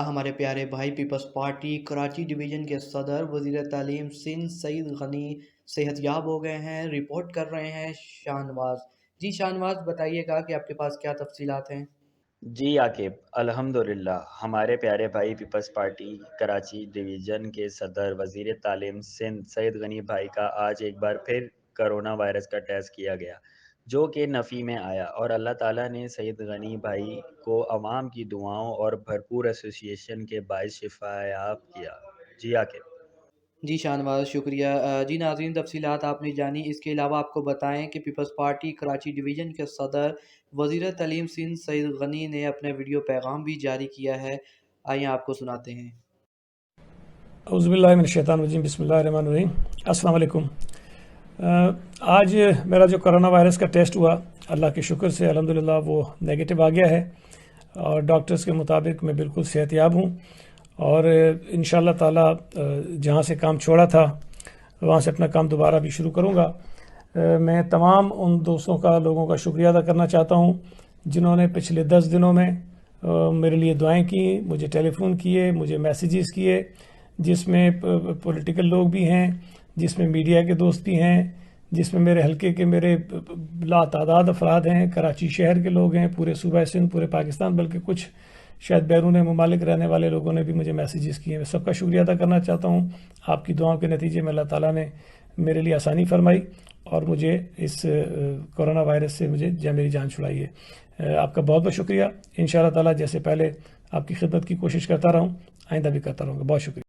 ہمارے پیارے بھائی پیپلز پارٹی کراچی ڈویژن کے صدر وزیر تعلیم سندھ سعید غنی صحت یاب ہو گئے ہیں، رپورٹ کر رہے ہیں شاہنواز۔ جی شاہنواز، بتائیے گا کہ آپ کے پاس کیا تفصیلات ہیں؟ جی عاقب، الحمدللہ ہمارے پیارے بھائی پیپلز پارٹی کراچی ڈویژن کے صدر وزیر تعلیم سندھ سعید غنی بھائی کا آج ایک بار پھر کرونا وائرس کا ٹیسٹ کیا گیا، جو کہ نفی میں آیا، اور اللہ تعالیٰ نے سعید غنی بھائی کو عوام کی دعاؤں اور بھرپور ایسوسیشن کے باعث شفا یاب کیا۔ جی عاقب۔ جی شاہنواز، شکریہ۔ جی ناظرین، تفصیلات آپ نے جانی۔ اس کے علاوہ آپ کو بتائیں کہ پیپلز پارٹی کراچی ڈویژن کے صدر وزیر تعلیم سندھ سعید غنی نے اپنا ویڈیو پیغام بھی جاری کیا ہے، آئیے آپ کو سناتے ہیں۔ اعوذ باللہ من الشیطان الرجیم، بسم اللہ الرحمن الرحیم۔ السلام علیکم۔ آج میرا جو کرونا وائرس کا ٹیسٹ ہوا، اللہ کے شکر سے الحمدللہ وہ نیگیٹو آ گیا ہے، اور ڈاکٹرز کے مطابق میں بالکل صحت یاب ہوں، اور انشاءاللہ تعالی جہاں سے کام چھوڑا تھا وہاں سے اپنا کام دوبارہ بھی شروع کروں گا۔ میں تمام ان دوستوں کا، لوگوں کا شکریہ ادا کرنا چاہتا ہوں جنہوں نے پچھلے 10 دنوں میں میرے لیے دعائیں کی، مجھے ٹیلی فون کیے، مجھے میسیجز کیے، جس میں پولیٹیکل لوگ بھی ہیں، جس میں میڈیا کے دوست بھی ہیں، جس میں میرے حلقے کے میرے لا تعداد افراد ہیں، کراچی شہر کے لوگ ہیں، پورے صوبہ سندھ، پورے پاکستان، بلکہ کچھ شاید بیرون ممالک رہنے والے لوگوں نے بھی مجھے میسیجز کیے۔ میں سب کا شکریہ ادا کرنا چاہتا ہوں۔ آپ کی دعاؤں کے نتیجے میں اللہ تعالیٰ نے میرے لیے آسانی فرمائی اور مجھے اس کرونا وائرس سے میری جان چھڑائی ہے۔ آپ کا بہت بہت شکریہ۔ انشاءاللہ تعالیٰ جیسے پہلے آپ کی خدمت کی کوشش کرتا رہوں، آئندہ بھی کرتا رہوں گا۔ بہت شکریہ۔